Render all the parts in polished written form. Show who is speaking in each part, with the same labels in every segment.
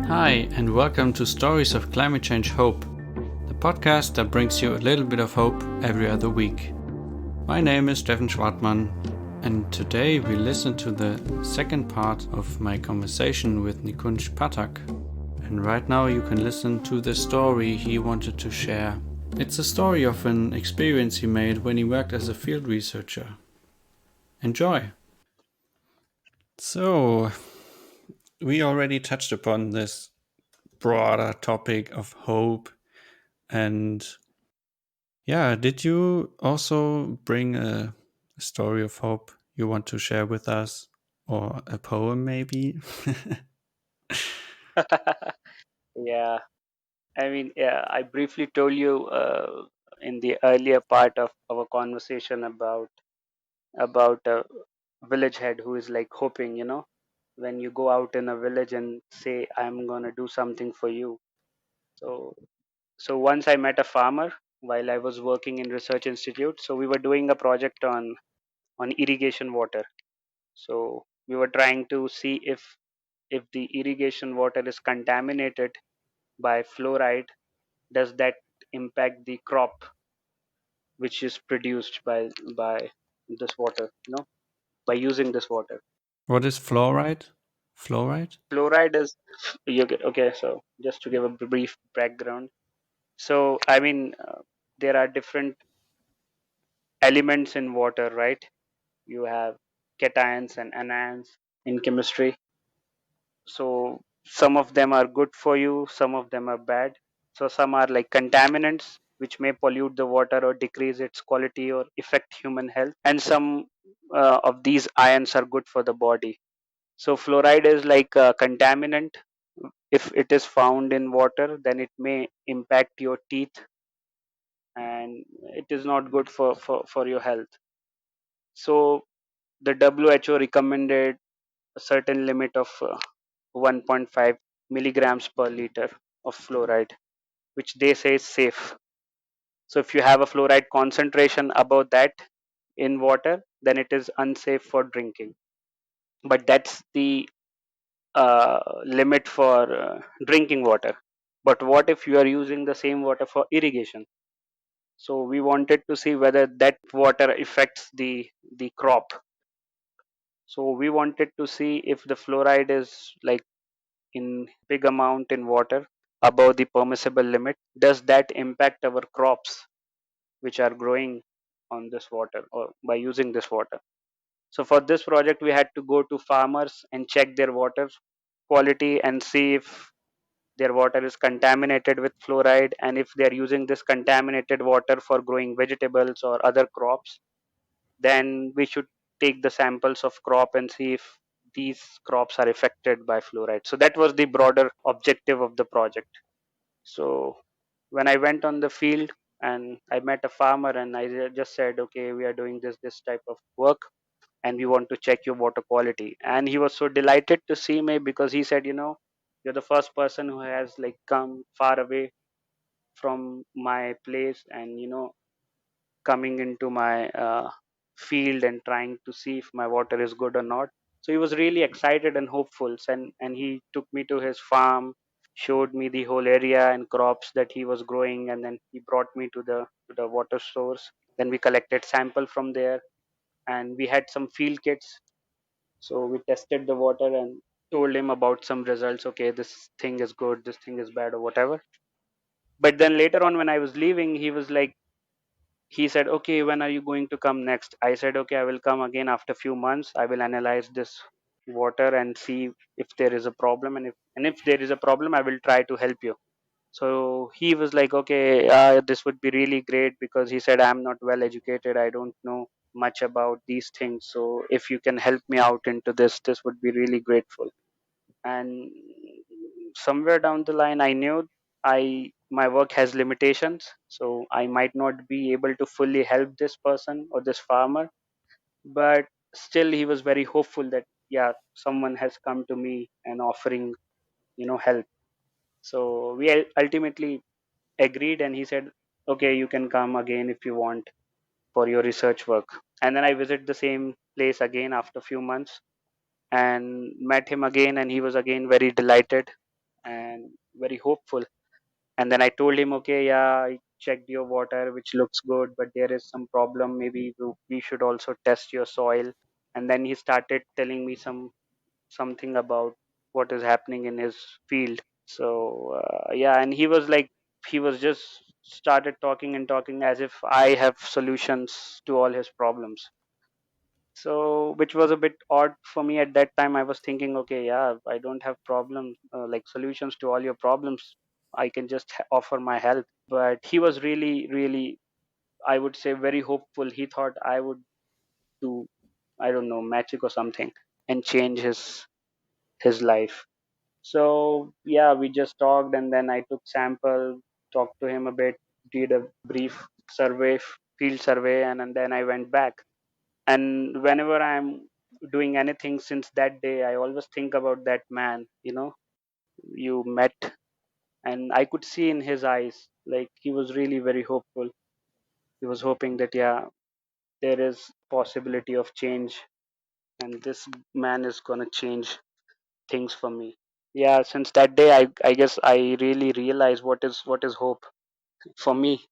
Speaker 1: Hi, and welcome to Stories of Climate Change Hope, the podcast that brings you a little bit of hope every other week. My name is Steffen Schwartmann, and today we listen to the second part of my conversation with Nikunj Pathak. And right now you can listen to the story he wanted to share. It's a story of an experience he made when he worked as a field researcher. Enjoy! So, we already touched upon this broader topic of hope. And yeah, did you also bring a story of hope you want to share with us? Or a poem, maybe?
Speaker 2: Yeah, yeah, I briefly told you in the earlier part of our conversation about a village head who is like hoping, when you go out in a village and say, "I'm gonna do something for you." So, so once I met a farmer while I was working in research institute. So we were doing a project on irrigation water. So we were trying to see if the irrigation water is contaminated by fluoride, does that impact the crop which is produced by this water, by using this water.
Speaker 1: What is fluoride? Fluoride?
Speaker 2: Fluoride is okay. So just to give a brief background, so there are different elements in water, right? You have cations and anions in chemistry. So some of them are good for you, some of them are bad. So some are like contaminants which may pollute the water or decrease its quality or affect human health, and some of these ions are good for the body. So fluoride is like a contaminant. If it is found in water, then it may impact your teeth, and it is not good for your health. So the WHO recommended a certain limit of 1.5 milligrams per liter of fluoride, which they say is safe. So if you have a fluoride concentration above that in water, then it is unsafe for drinking. But that's the limit for drinking water. But what if you are using the same water for irrigation? So we wanted to see whether that water affects the crop. So we wanted to see if the fluoride is like in big amount in water above the permissible limit, does that impact our crops which are growing on this water or by using this water? So for this project we had to go to farmers and check their water quality and see if their water is contaminated with fluoride, and if they are using this contaminated water for growing vegetables or other crops, then we should take the samples of crop and see if these crops are affected by fluoride. So that was the broader objective of the project. So when I went on the field and I met a farmer, and I just said, okay, we are doing this type of work and we want to check your water quality. And he was so delighted to see me because he said, you're the first person who has like come far away from my place and coming into my field and trying to see if my water is good or not. So he was really excited and hopeful, and he took me to his farm, showed me the whole area and crops that he was growing, and then he brought me to the water source. Then we collected sample from there, and we had some field kits. So we tested the water and told him about some results. Okay, this thing is good, this thing is bad, or whatever. But then later on, when I was leaving, he was like, he said, okay, when are you going to come next? I said, okay, I will come again after few months. I will analyze this water and see if there is a problem, and if there is a problem, I will try to help you. So he was like, okay, this would be really great, because he said, I'm not well educated, I don't know much about these things, so if you can help me out into this would be really grateful. And somewhere down the line, I knew I my work has limitations, so I might not be able to fully help this person or this farmer. But still, he was very hopeful that, yeah, someone has come to me and offering help. So we ultimately agreed, and he said, okay, you can come again if you want for your research work. And then I visit the same place again after a few months and met him again, and he was again very delighted and very hopeful. And then I told him, okay, yeah, I checked your water, which looks good, but there is some problem. Maybe we should also test your soil. And then he started telling me something about what is happening in his field. So yeah, and he was like, he was just started talking and talking as if I have solutions to all his problems. So which was a bit odd for me at that time. I was thinking, okay, yeah, I don't have problems, like solutions to all your problems. I can just offer my help. But he was really, I would say, very hopeful. He thought I would do, I don't know, magic or something and change his life. So yeah, we just talked, and then I took sample, talked to him a bit, did a brief survey, field survey, and then I went back. And whenever I'm doing anything since that day, I always think about that man, you met, and I could see in his eyes, like he was really very hopeful. He was hoping that, yeah, there is possibility of change, and this man is gonna change things for me. Yeah, since that day, I guess I really realize what is hope for me.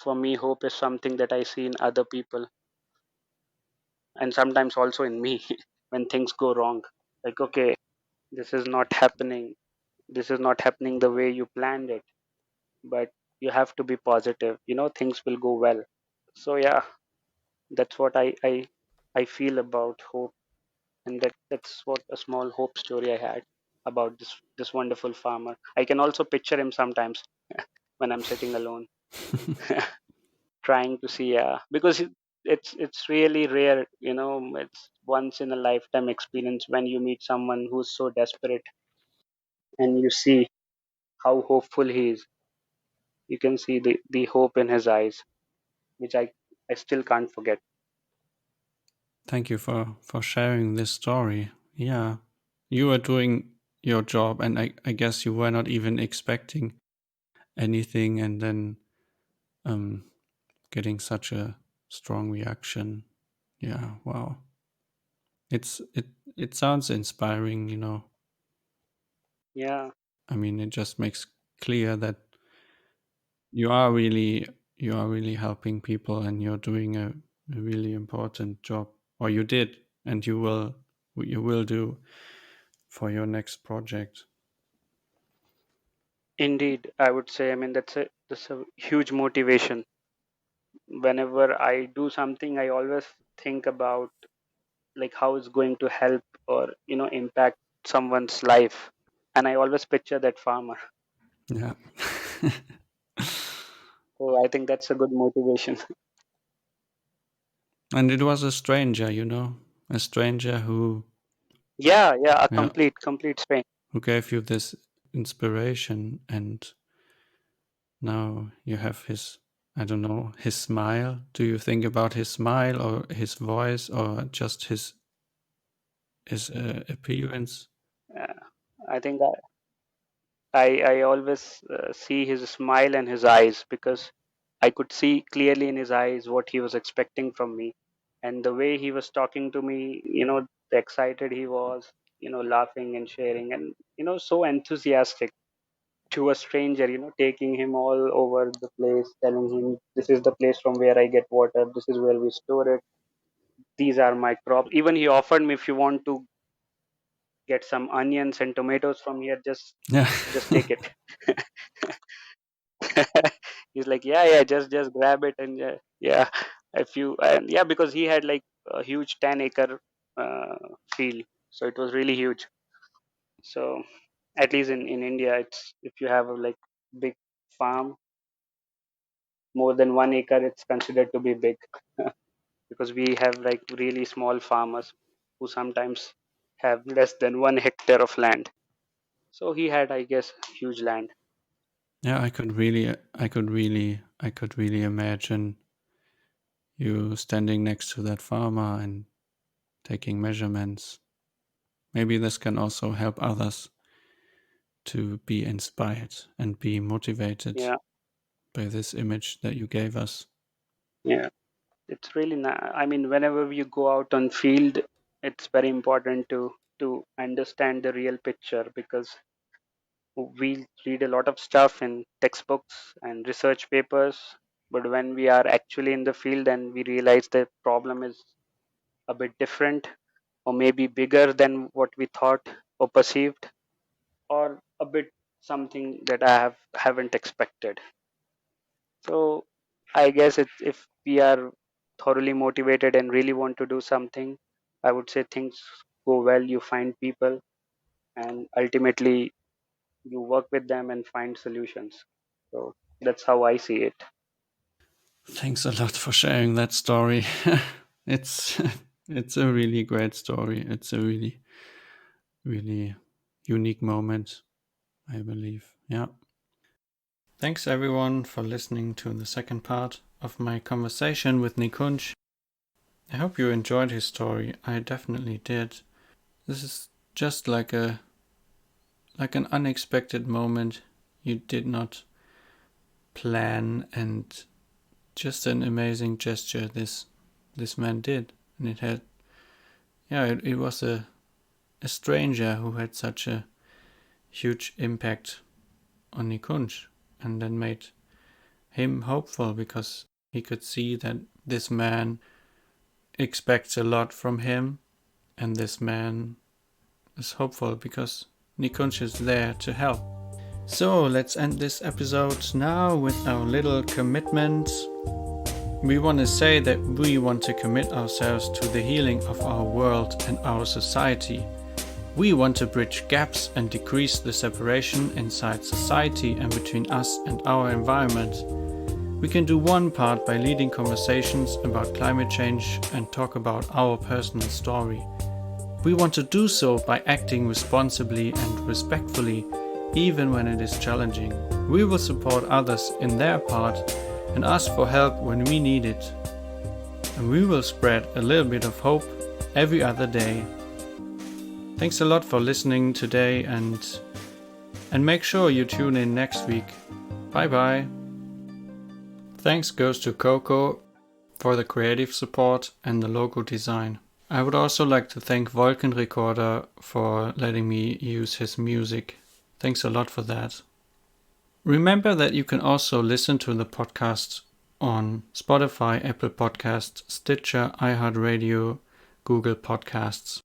Speaker 2: For me, hope is something that I see in other people, and sometimes also in me when things go wrong. Like, okay, this is not happening. This is not happening the way you planned it, but you have to be positive. Things will go well. So yeah, that's what I feel about hope, and that's what a small hope story I had about this wonderful farmer. I can also picture him sometimes when I'm sitting alone, trying to see, because it's really rare. It's once in a lifetime experience when you meet someone who's so desperate, and you see how hopeful he is. You can see the hope in his eyes, which I still can't forget.
Speaker 1: Thank you for sharing this story. Yeah, you were doing your job, and I guess you were not even expecting anything, and then um, getting such a strong reaction. Yeah, wow. It sounds inspiring, you know.
Speaker 2: Yeah,
Speaker 1: I mean, it just makes clear that you are really you are really helping people, and you're doing a really important job, or you did, and you will do for your next project.
Speaker 2: indeed, I would say. I mean, that's a huge motivation. Whenever I do something, I always think about, like, how it's going to help or impact someone's life, and I always picture that farmer.
Speaker 1: Yeah.
Speaker 2: So I think that's a good motivation.
Speaker 1: And it was a stranger, you know, a stranger who,
Speaker 2: Yeah, yeah, a
Speaker 1: yeah,
Speaker 2: complete strain.
Speaker 1: who gave you this inspiration, and now you have his, I don't know, his smile. Do you think about his smile or his voice or just his appearance?
Speaker 2: uh, I think I always see his smile and his eyes, because I could see clearly in his eyes what he was expecting from me, and the way he was talking to me, the excited he was, laughing and sharing, and so enthusiastic to a stranger, taking him all over the place, telling him this is the place from where I get water, this is where we store it, these are my crops. Even he offered me, if you want to get some onions and tomatoes from here,
Speaker 1: Yeah.
Speaker 2: just take it. He's like, yeah, yeah, just grab it, and yeah, yeah, if you, and yeah, because he had like a huge 10-acre uh, field, so it was really huge. So at least in India, it's, if you have a like big farm, more than 1 acre, it's considered to be big. Because we have like really small farmers who sometimes have less than 1 hectare of land. So he had, I guess, huge land.
Speaker 1: Yeah, I could really imagine you standing next to that farmer and taking measurements. Maybe this can also help others to be inspired and be motivated
Speaker 2: Yeah,
Speaker 1: by this image that you gave us.
Speaker 2: yeah. it's really I mean, whenever you go out on field, it's very important to understand the real picture, because we read a lot of stuff in textbooks and research papers, but when we are actually in the field and we realize the problem is a bit different, or maybe bigger than what we thought or perceived, or a bit something that haven't expected. So I guess if we are thoroughly motivated and really want to do something, I would say things go well. You find people, and ultimately you work with them and find solutions. So that's how I see it.
Speaker 1: Thanks a lot for sharing that story. it's it's a really great story. It's a really unique moment, I believe. Yeah. Thanks everyone for listening to the second part of my conversation with Nikunj. I hope you enjoyed his story. I definitely did. This is just like an unexpected moment you did not plan, and just an amazing gesture this man did. And it had, yeah, it was a stranger who had such a huge impact on Nikunj, and then made him hopeful, because he could see that this man expects a lot from him, and this man is hopeful because Nikunj is there to help. So let's end this episode now with our little commitment. We want to say that we want to commit ourselves to the healing of our world and our society. We want to bridge gaps and decrease the separation inside society and between us and our environment. We can do one part by leading conversations about climate change and talk about our personal story. We want to do so by acting responsibly and respectfully, even when it is challenging. We will support others in their part and ask for help when we need it. And we will spread a little bit of hope every other day. Thanks a lot for listening today, and make sure you tune in next week. Bye bye. Thanks goes to Coco for the creative support and the logo design. I would also like to thank Vulcan Recorder for letting me use his music. Thanks a lot for that. Remember that you can also listen to the podcast on Spotify, Apple Podcasts, Stitcher, iHeartRadio, Google Podcasts.